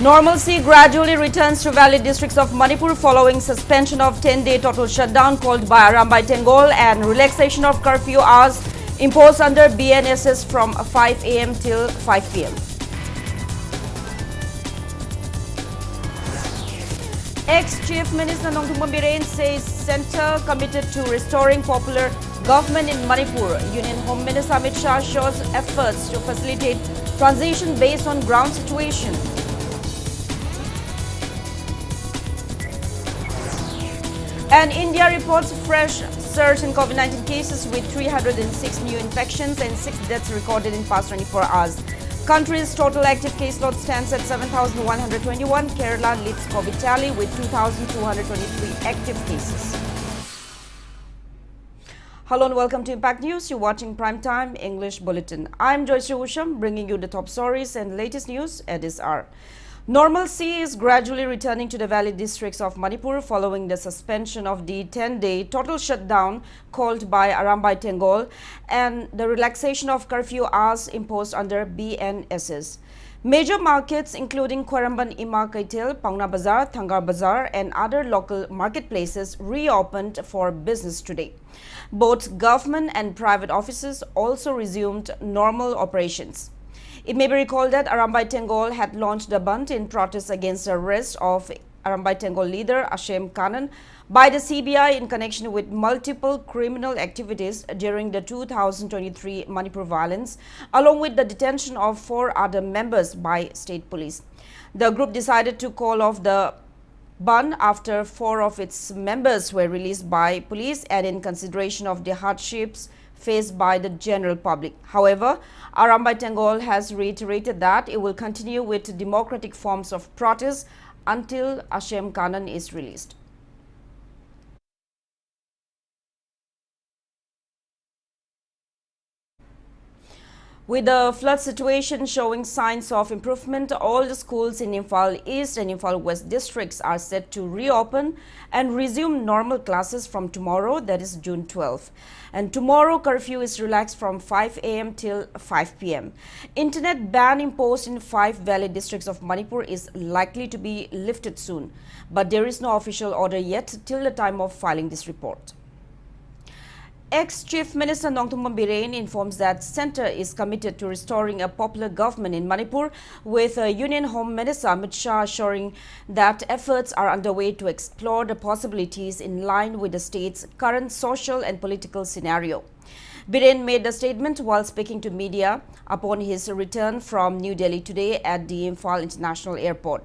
Normalcy gradually returns to valid districts of Manipur following suspension of 10-day total shutdown called by Arambai Tengol and relaxation of curfew hours imposed under BNSS from 5 a.m. till 5 p.m. Ex-Chief Minister Nongthungma Biren says centre committed to restoring popular government in Manipur. Union Home Minister Amit Shah shows efforts to facilitate transition based on ground situation. And India reports fresh surge in COVID-19 cases with 306 new infections and 6 deaths recorded in past 24 hours. Country's total active caseload stands at 7,121. Kerala leads COVID tally with 2,223 active cases. Hello and welcome to Impact News. You're watching Primetime English Bulletin. I'm JOYSHREE USHAM, bringing you the top stories and latest news at this hour. Normalcy is gradually returning to the valley districts of Manipur following the suspension of the 10-day total shutdown called by Arambai Tengol and the relaxation of curfew hours imposed under BNSS. Major markets including Kwaramban Ima Kaitel, Pangna Bazar, Thangar Bazar and other local marketplaces reopened for business today. Both government and private offices also resumed normal operations. It may be recalled that Arambai Tengol had launched a Band in protest against the arrest of Arambai Tengol leader USHAM Kanan by the CBI in connection with multiple criminal activities during the 2023 Manipur violence, along with the detention of 4 other members by state police. The group decided to call off the Band after 4 of its members were released by police and in consideration of the hardships faced by the general public. However, Arambai Tengol has reiterated that it will continue with democratic forms of protest until USHAM Kanan is released. With the flood situation showing signs of improvement, all the schools in Imphal East and Imphal West districts are set to reopen and resume normal classes from tomorrow, that is June 12. And tomorrow, curfew is relaxed from 5 a.m. till 5 p.m. Internet ban imposed in 5 valley districts of Manipur is likely to be lifted soon, but there is no official order yet till the time of filing this report. Ex-Chief Minister Nongthungma Biren informs that centre is committed to restoring a popular government in Manipur, with Union Home Minister Amit Shah assuring that efforts are underway to explore the possibilities in line with the state's current social and political scenario. Biren made the statement while speaking to media upon his return from New Delhi today at the Imphal International Airport.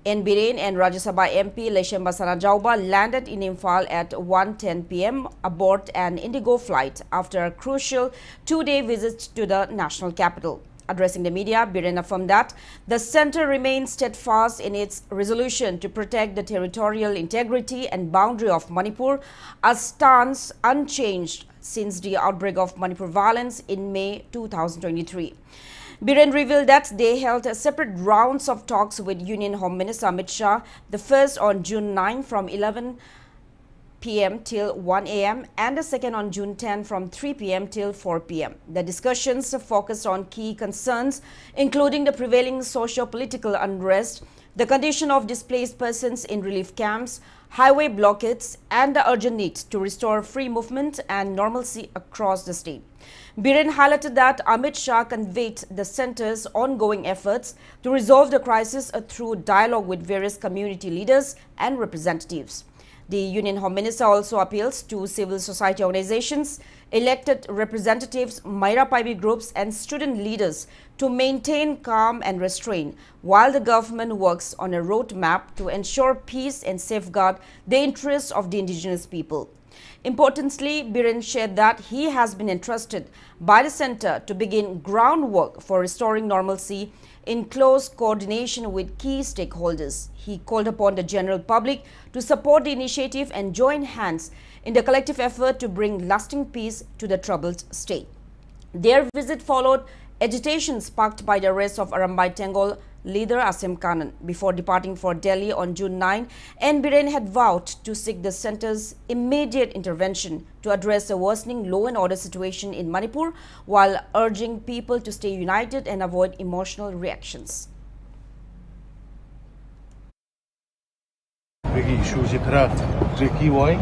N. Biren and Rajya Sabha MP Leshemba Sanajauba landed in Imphal at 1:10 p.m. aboard an Indigo flight after a crucial 2-day visit to the national capital. Addressing the media, Biren affirmed that the centre remains steadfast in its resolution to protect the territorial integrity and boundary of Manipur, a stance unchanged since the outbreak of Manipur violence in May 2023. Biren revealed that they held separate rounds of talks with Union Home Minister Amit Shah, the first on June 9 from 11 p.m. till 1 a.m. and the second on June 10 from 3 p.m. till 4 p.m. The discussions focused on key concerns including the prevailing socio-political unrest, the condition of displaced persons in relief camps, highway blockades and the urgent need to restore free movement and normalcy across the state. Biren highlighted that Amit Shah conveyed the centre's ongoing efforts to resolve the crisis through dialogue with various community leaders and representatives. The Union Home Minister also appeals to civil society organizations, elected representatives, Maira Paibi groups and student leaders to maintain calm and restraint while the government works on a roadmap to ensure peace and safeguard the interests of the indigenous people. Importantly, Biren shared that he has been entrusted by the centre to begin groundwork for restoring normalcy in close coordination with key stakeholders. He called upon the general public to support the initiative and join hands in the collective effort to bring lasting peace to the troubled state. Their visit followed agitation sparked by the arrest of Arambai Tengol leader USHAM Kanan. Before departing for Delhi on June 9, N. Biren had vowed to seek the centre's immediate intervention to address the worsening law and order situation in Manipur while urging people to stay united and avoid emotional reactions. ꯑꯩꯈꯣꯏꯒꯤ ꯏꯁꯨꯁꯤ ꯈꯔ ꯇ꯭ꯔꯤꯀꯤ ꯑꯣꯏ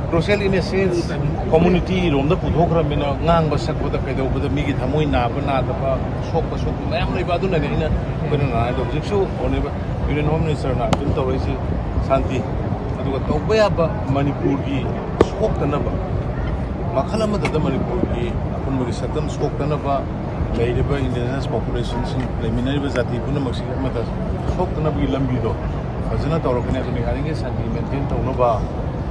crucial in a sense community ꯔꯣꯝꯗ ꯄꯨꯊꯣꯛꯈ꯭ꯔꯕꯅꯤꯅ ꯉꯥꯡꯕ ꯁꯛꯄꯗ ꯀꯩꯗꯧꯕꯗ ꯃꯤꯒꯤ ꯊꯃꯣꯏ ꯅꯥꯕ ꯅꯥꯗꯕ ꯁꯣꯛꯄ ꯃꯌꯥꯝ ꯂꯩꯕ ꯑꯗꯨꯅꯅꯦ ꯑꯩꯅ ꯑꯩꯈꯣꯏꯅ ꯅꯥꯏꯗꯣ ꯍꯧꯖꯤꯛꯁꯨ ꯑꯣꯏꯔꯤꯕ ꯌꯨꯅꯤꯌꯟ ꯍꯣꯝ ꯃꯤꯅꯤꯁꯇꯔꯅ ꯑꯗꯨꯝ ꯇꯧꯔꯛꯏꯁꯤ ꯁꯥꯟꯇꯤ ꯑꯗꯨꯒ ꯇꯧꯕ ꯌꯥꯕ ꯃꯅꯤꯄꯨꯔꯒꯤ ꯁꯣꯛꯇꯅꯕ ꯃꯈꯜ ꯑꯃꯗ ꯃꯅꯤꯄꯨꯔꯒꯤ ꯑꯄꯨꯟꯕꯒꯤ ꯁꯛꯇꯝ ꯁꯣꯛꯇꯅꯕ ꯂꯩꯔꯤꯕ ꯏꯟꯗꯤꯖꯤꯅꯁ ꯄꯣꯄꯨꯂꯦꯁꯟꯁꯤꯡ ꯂꯩꯃꯤꯟꯅꯔꯤꯕ ꯖꯥꯇꯤ ꯄꯨꯝꯅꯃꯛꯁꯤ ꯑꯃꯗ ꯁꯣꯛꯇꯅꯕꯒꯤ ꯂꯝꯕꯤꯗꯣ ꯐꯖꯅ ꯇꯧꯔꯛꯀꯅꯤ ꯑꯗꯨꯅ ꯌꯥꯔꯤꯉꯩ ꯁꯥꯟꯇꯤ ꯃꯦꯟꯇꯦꯟ ꯇꯧꯅꯕ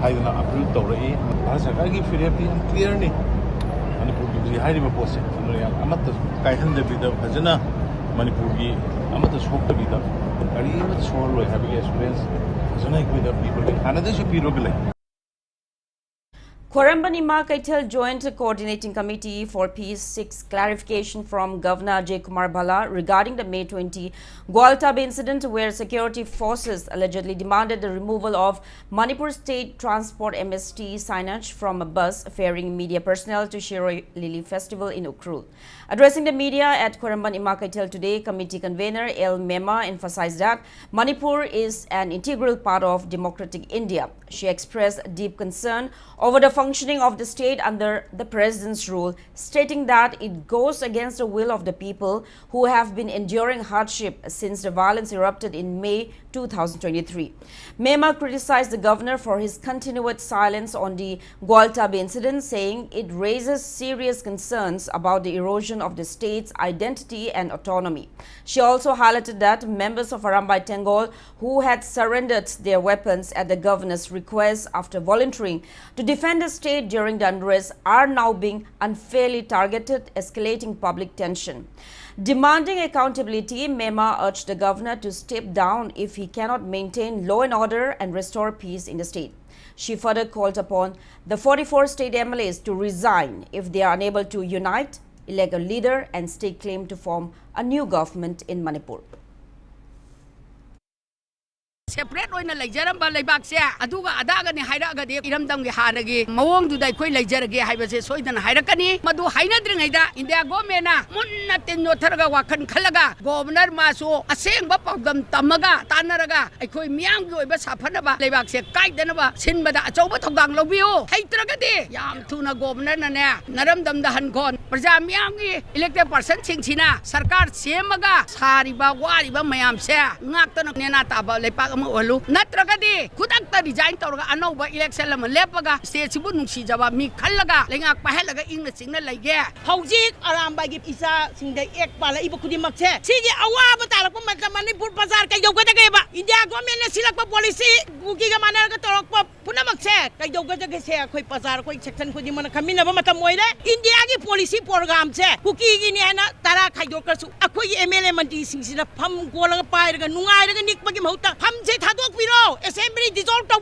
ꯍꯥꯏꯗꯅ ꯑꯄꯤꯜ ꯇꯧꯔꯛꯏ ꯚꯥꯔꯠ ꯁꯔꯀꯥꯔꯒꯤ ꯐꯤꯔꯦꯞꯇꯤ ꯌꯥꯝ ꯀ꯭ꯂꯤꯌꯔꯅꯤ ꯃꯅꯤꯄꯨꯔꯒꯤ ꯍꯧꯖꯤꯛ ꯍꯥꯏꯔꯤꯕ ꯄꯣꯠꯁꯦ ꯑꯗꯨꯅ ꯌꯥꯝ ꯑꯃꯠꯇ ꯀꯥꯏꯍꯟꯗꯕꯤꯗ ꯐꯖꯅ ꯃꯅꯤꯄꯨꯔꯒꯤ ꯑꯃꯠꯇ ꯁꯣꯛꯇꯕꯤꯗ ꯀꯔꯤ ꯑꯃꯠꯇ ꯁꯣꯛꯍꯜꯂꯣꯏ ꯍꯥꯏꯕꯒꯤ ꯑꯦꯁꯨꯔꯦꯟꯁ ꯐꯖꯅ ꯑꯩꯈꯣꯏꯗ ꯄꯤꯕ ꯂꯩ ꯍꯥꯟꯅꯗꯩꯁꯨ ꯄꯤꯔꯒ ꯂꯩ Khwaramban Ima Kaithal Joint Coordinating Committee for Peace seeks clarification from Governor Ajay Kumar Bhalla regarding the May 20 Gwaltab incident where security forces allegedly demanded the removal of Manipur State Transport MST signage from a bus ferrying media personnel to Shiroi Lily Festival in Ukhrul. Addressing the media at Khwaramban Ima Kaithal today, committee convener L. Mema emphasized that Manipur is an integral part of democratic India. She expressed deep concern over the functioning of the state under the president's rule, stating that it goes against the will of the people who have been enduring hardship since the violence erupted in May 2023. Mema criticized the governor for his continued silence on the Gwaltab incident, saying it raises serious concerns about the erosion of the state's identity and autonomy. She also highlighted that members of Arambai Tengol who had surrendered their weapons at the governor's request after volunteering to defend the state during the unrest are now being unfairly targeted, escalating public tension. Demanding accountability, Mema urged the governor to step down if he cannot maintain law and order and restore peace in the state. She further called upon the 44 state MLAs to resign if they are unable to unite, elect a leader and stake claim to form a new government in Manipur. Separate oina laijaramba laibakse aduga adagani hairagadi iramdamgi hanagi mawongduda koi laijarage haibase soidana hairakani madu hainadringaida India government na munna tinno tharaga wakhan khalaga governor masu asengba pawdam tamaga tanaraga aikoi miyamgi oiba safanaba laibakse kaidanaba sinbada achauba thogdang lobiyo haitragadi yam thuna governor na ne naramdamda hankon praja miyamgi elected person singchina sarkar semaga sariba wariba mayamse ngaktana nena taba leipak Natragadi, Kudakta resign Toga Anova election Lepaga, State Sibu Nusijaba, Mi Kalaga, Linga Pahelaga in the signal like yeah. Howjik Aramba give Isa sing the Ekpala Ibukudimakse. See the Awaba Manipur Bazar Kayogaba. India government Silapa policy, Bukiga Manaka Torok Punamakse, Kayoga Sea, Koi Pazar, Koi section Kudimana Kamina Matamoida, India policy program, Kuki Indiana, Tara Kayokasu, Akoi MLMD, sings the Pum Gola Piraga, Nunga, Nick Magimota, Assembly dissolved.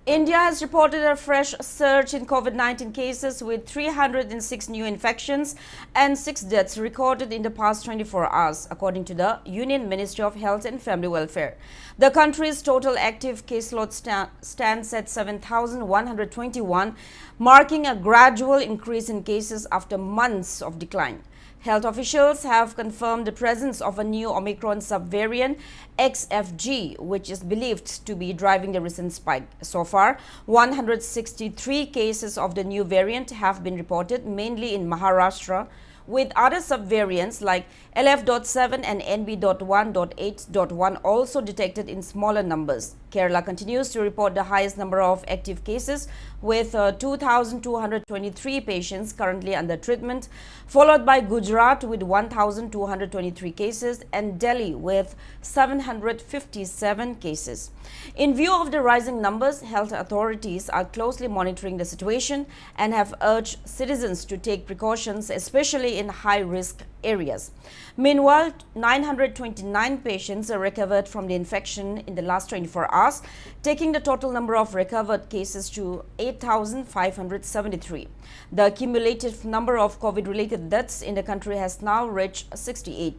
India has reported a fresh surge in COVID-19 cases with 306 new infections and 6 deaths recorded in the past 24 hours, according to the Union Ministry of Health and Family Welfare. The country's total active caseload stands at 7,121, marking a gradual increase in cases after months of decline. Health officials have confirmed the presence of a new Omicron subvariant XFG, which is believed to be driving the recent spike. So far, 163 cases of the new variant have been reported, mainly in Maharashtra, with other subvariants like LF.7 and NB.1.8.1 also detected in smaller numbers. Kerala continues to report the highest number of active cases with 2,223 patients currently under treatment, followed by Gujarat with 1,223 cases and Delhi with 757 cases. In view of the rising numbers, health authorities are closely monitoring the situation and have urged citizens to take precautions, especially in high-risk areas. Meanwhile, 929 patients are recovered from the infection in the last 24 hours, taking the total number of recovered cases to 8,573. The cumulative number of COVID-related deaths in the country has now reached 68.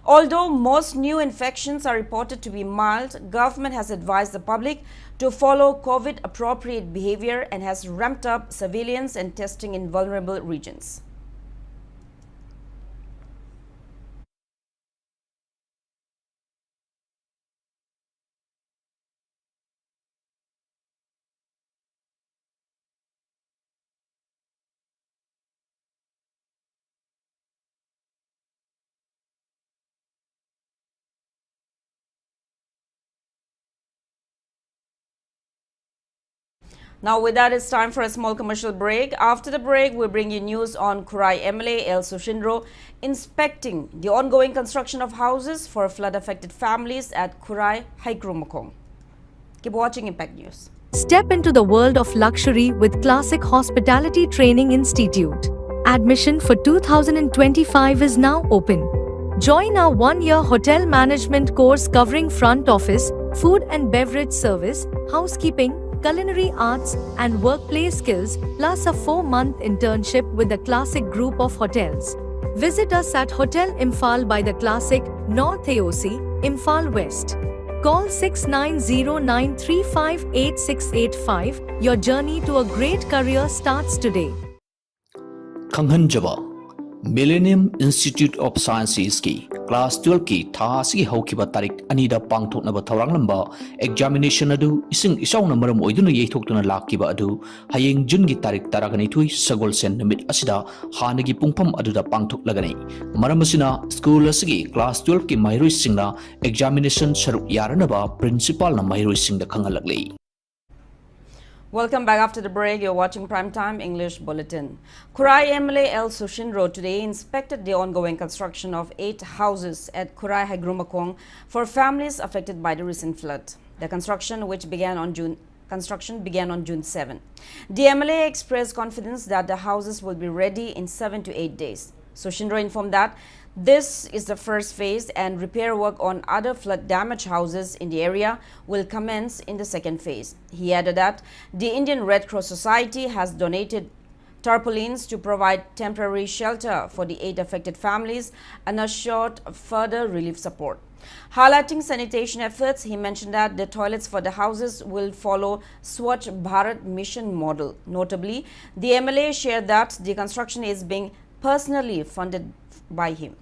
Although most new infections are reported to be mild, government has advised the public to follow COVID-appropriate behavior and has ramped up surveillance and testing in vulnerable regions. Now with that, it's time for a small commercial break. After the break, we'll bring you news on Kurai MLA El Sushinro inspecting the ongoing construction of houses for flood-affected families at Kurai Haikrumakong. Keep watching Impact News. Step into the world of luxury with Classic Hospitality Training Institute. Admission for 2025 is now open. Join our one-year hotel management course covering front office, food and beverage service, housekeeping, culinary arts, and workplace skills, plus a 4-month internship with the Classic Group of Hotels. Visit us at Hotel Imphal by the Classic, North AOC, Imphal West. Call 6909358685. Your journey to a great career starts today. Khanghanjaba Millennium Institute of Sciences ki Class 12 ki tha si haukiba tarik anida pangthoknaba thawanglamba examination adu ising isauna maram oiduna yeithokuna lakiba adu hayeng June gi tarik taragani thui sagol sen numit asida hanagi pungpham aduda pangthoklagani maram asina school asigi class 12 ki mairoi singna examination saruk yaranaba principal na mairoi singda khangalaklei. Welcome back after the break. You're watching Primetime English Bulletin. Kurai MLA El Sushinro today inspected the ongoing construction of 8 houses at Kurai Haikrumakong for families affected by the recent flood. The construction began on June 7. The MLA expressed confidence that the houses will be ready in 7 to 8 days. Sushinro informed that this is the first phase and repair work on other flood-damaged houses in the area will commence in the second phase. He added that the Indian Red Cross Society has donated tarpaulins to provide temporary shelter for the 8 affected families and assured further relief support. Highlighting sanitation efforts, he mentioned that the toilets for the houses will follow Swachh Bharat mission model. Notably, the MLA shared that the construction is being personally funded by him.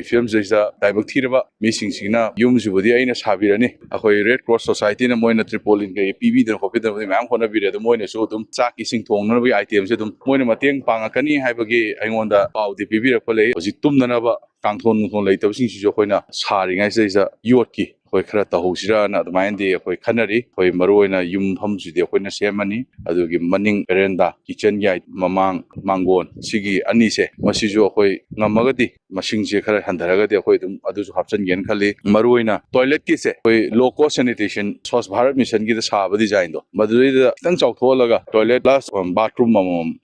Film Zisa, Diabactiraba, missing Sina, Yums with the Aina Sabirani, a Red Cross Society and a Moina Tripolin, PB, the Hospital of the Mancona Vida, the Moina Sotum, Saki sing to Novi items, Moina Mating, Pangakani, Habagi, I want the PB Pole, was it Tumnanaba, Canton later, since Johoina, Saring, I say, Yorki. Hoi Krata Hosira, not the Mindy, Hoi Canary, Hoi Maroina, Yum Hums, the Hoina Semani, Adugi Manning, Verenda, Kitchen Yite, Mamang, Mangon, Sigi, Anise, Masijo, Hoi, Namagati, Machine Jekara, Handaragati, Hoi, Adus Hapsan Yankali, Maruina, Toilet Kisse, Hoi, low cost sanitation, Sauce Bharat Mission, get the Saba design. Madrid, thanks out Holaga, toilet last on bathroom,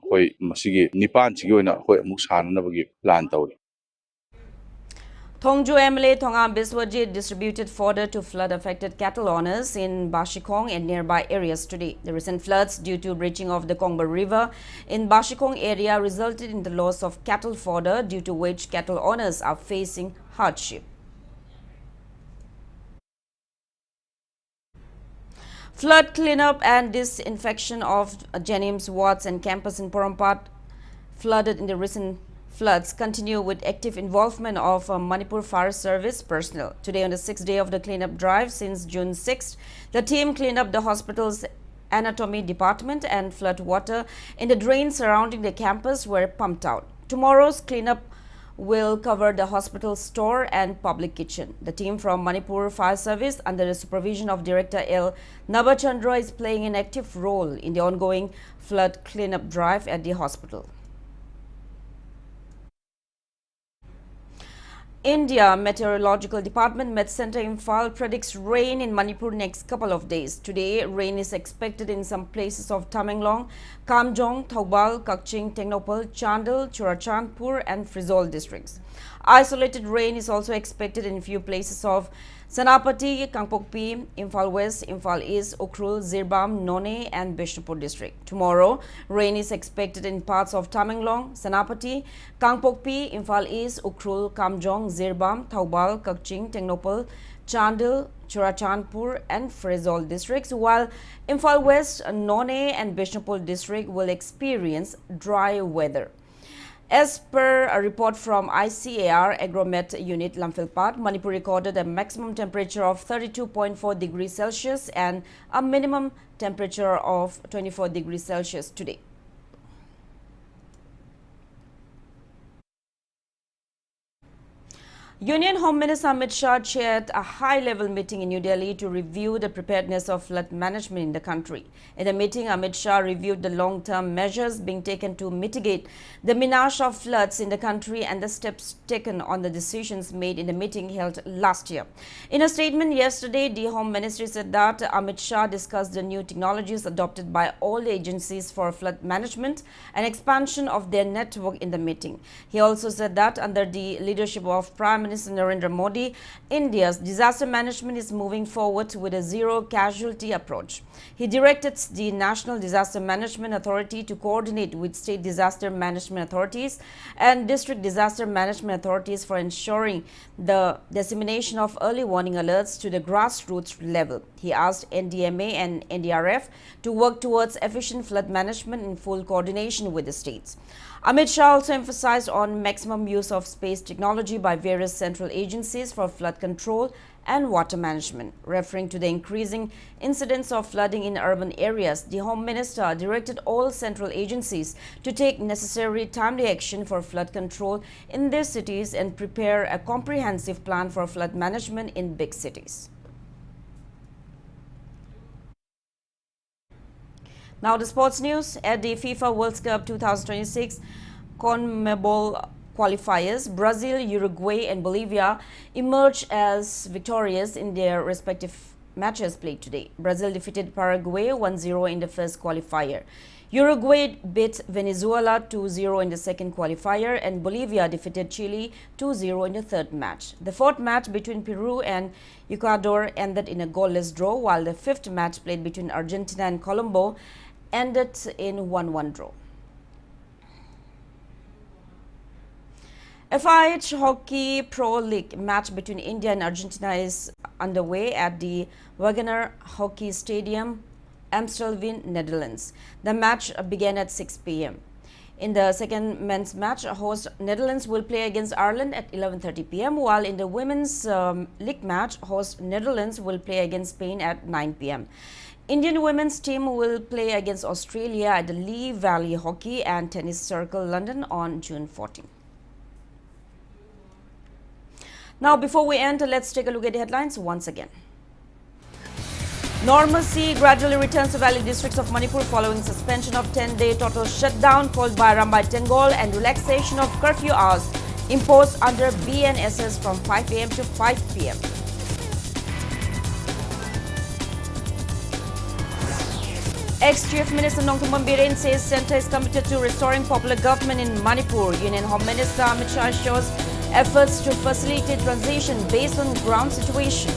Hoi, Masigi, Nipan, Sigona, Hoi, Musan, Navagi, Lantau. Thongju MLA Thongam Biswajit distributed fodder to flood-affected cattle owners in Bashikong and nearby areas today. The recent floods due to breaching of the Kongba River in Bashikong area resulted in the loss of cattle fodder, due to which cattle owners are facing hardship. Flood cleanup and disinfection of Jennings wards and campus in Porompat flooded in the recent floods continue with active involvement of Manipur Fire Service personnel. Today, on the 6th day of the cleanup drive since June 6th, the team cleaned up the hospital's anatomy department and flood water in the drains surrounding the campus were pumped out. Tomorrow's cleanup will cover the hospital store and public kitchen. The team from Manipur Fire Service, under the supervision of Director L. Nabachandra, is playing an active role in the ongoing flood cleanup drive at the hospital. India Meteorological Department Met Center Imphal predicts rain in Manipur next couple of days. Today, rain is expected in some places of Tamenglong, Kamjong, Thoubal, Kakching, Tengnoupal, Chandel, Churachandpur and Frizol districts. Isolated rain is also expected in few places of Senapati, Kangpokpi, Imphal West, Imphal East, Ukhrul, Zirbam, None and Bishnupur district. Tomorrow, rain is expected in parts of Tamenglong, Senapati, Kangpokpi, Imphal East, Ukhrul, Kamjong, Zirbam, Thoubal, Kakching, Tengnoupal, Chandel, Churachandpur and Frizol districts, while Imphal West, None and Bishnupur district will experience dry weather. As per a report from ICAR Agromet Unit Lamphilpat, Manipur recorded a maximum temperature of 32.4 degrees Celsius and a minimum temperature of 24 degrees Celsius today. Union Home Minister Amit Shah chaired a high-level meeting in New Delhi to review the preparedness of flood management in the country. In the meeting, Amit Shah reviewed the long-term measures being taken to mitigate the menace of floods in the country and the steps taken on the decisions made in the meeting held last year. In a statement yesterday, the Home Ministry said that Amit Shah discussed the new technologies adopted by all the agencies for flood management and expansion of their network in the meeting. He also said that under the leadership of Prime Minister Narendra Modi, India's disaster management is moving forward with a zero-casualty approach. He directed the National Disaster Management Authority to coordinate with state disaster management authorities and district disaster management authorities for ensuring the dissemination of early warning alerts to the grassroots level. He asked NDMA and NDRF to work towards efficient flood management in full coordination with the states. Amit Shah also emphasized on maximum use of space technology by various central agencies for flood control and water management. Referring to the increasing incidence of flooding in urban areas, the Home Minister directed all central agencies to take necessary timely action for flood control in their cities and prepare a comprehensive plan for flood management in big cities. Now the sports news. At the FIFA World Cup 2026 CONMEBOL qualifiers, Brazil, Uruguay and Bolivia emerged as victorious in their respective matches played today. Brazil defeated Paraguay 1-0 in the first qualifier. Uruguay beat Venezuela 2-0 in the second qualifier and Bolivia defeated Chile 2-0 in the third match. The fourth match between Peru and Ecuador ended in a goalless draw, while the fifth match played between Argentina and Colombo ended in 1-1 draw. FIH Hockey Pro League match between India and Argentina is underway at the Wagener Hockey Stadium, Amstelveen, Netherlands. The match began at 6 p.m. In the second men's match, host Netherlands will play against Ireland at 11:30 p.m. while in the women's league match, host Netherlands will play against Spain at 9 p.m. Indian women's team will play against Australia at the Lee Valley Hockey and Tennis Circle, London on June 14. Now, before we end, let's take a look at the headlines once again. Normalcy gradually returns to valley districts of Manipur following suspension of 10-day total shutdown called by Rambai Tengol and relaxation of curfew hours imposed under BNSS from 5 a.m. to 5 p.m. Ex-Chief Minister Nongthumbam Biren says Centre is committed to restoring popular government in Manipur. Union Home Minister Amit Shah shows efforts to facilitate transition based on ground situation.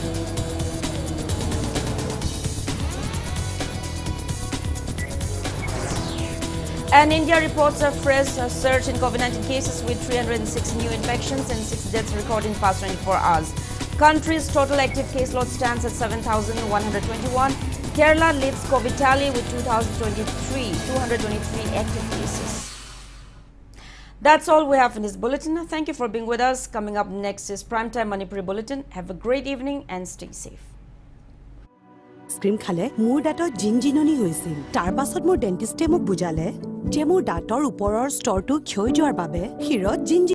And India reports a fresh surge in COVID-19 cases with 306 new infections and 6 deaths recorded in past 24 hours. Country's total active caseload stands at 7,121. Kerala leads COVID tally with 223 active cases. That's all we have in this bulletin. Thank you for being with us. Coming up next is Primetime Manipuri Bulletin. Have a great evening and stay safe. Cream khale mur dator jinjinoni hoisil. Tar pasot mur dentiste muk bujale je mur dator uporor store tu khoi joar babe hirot jinjin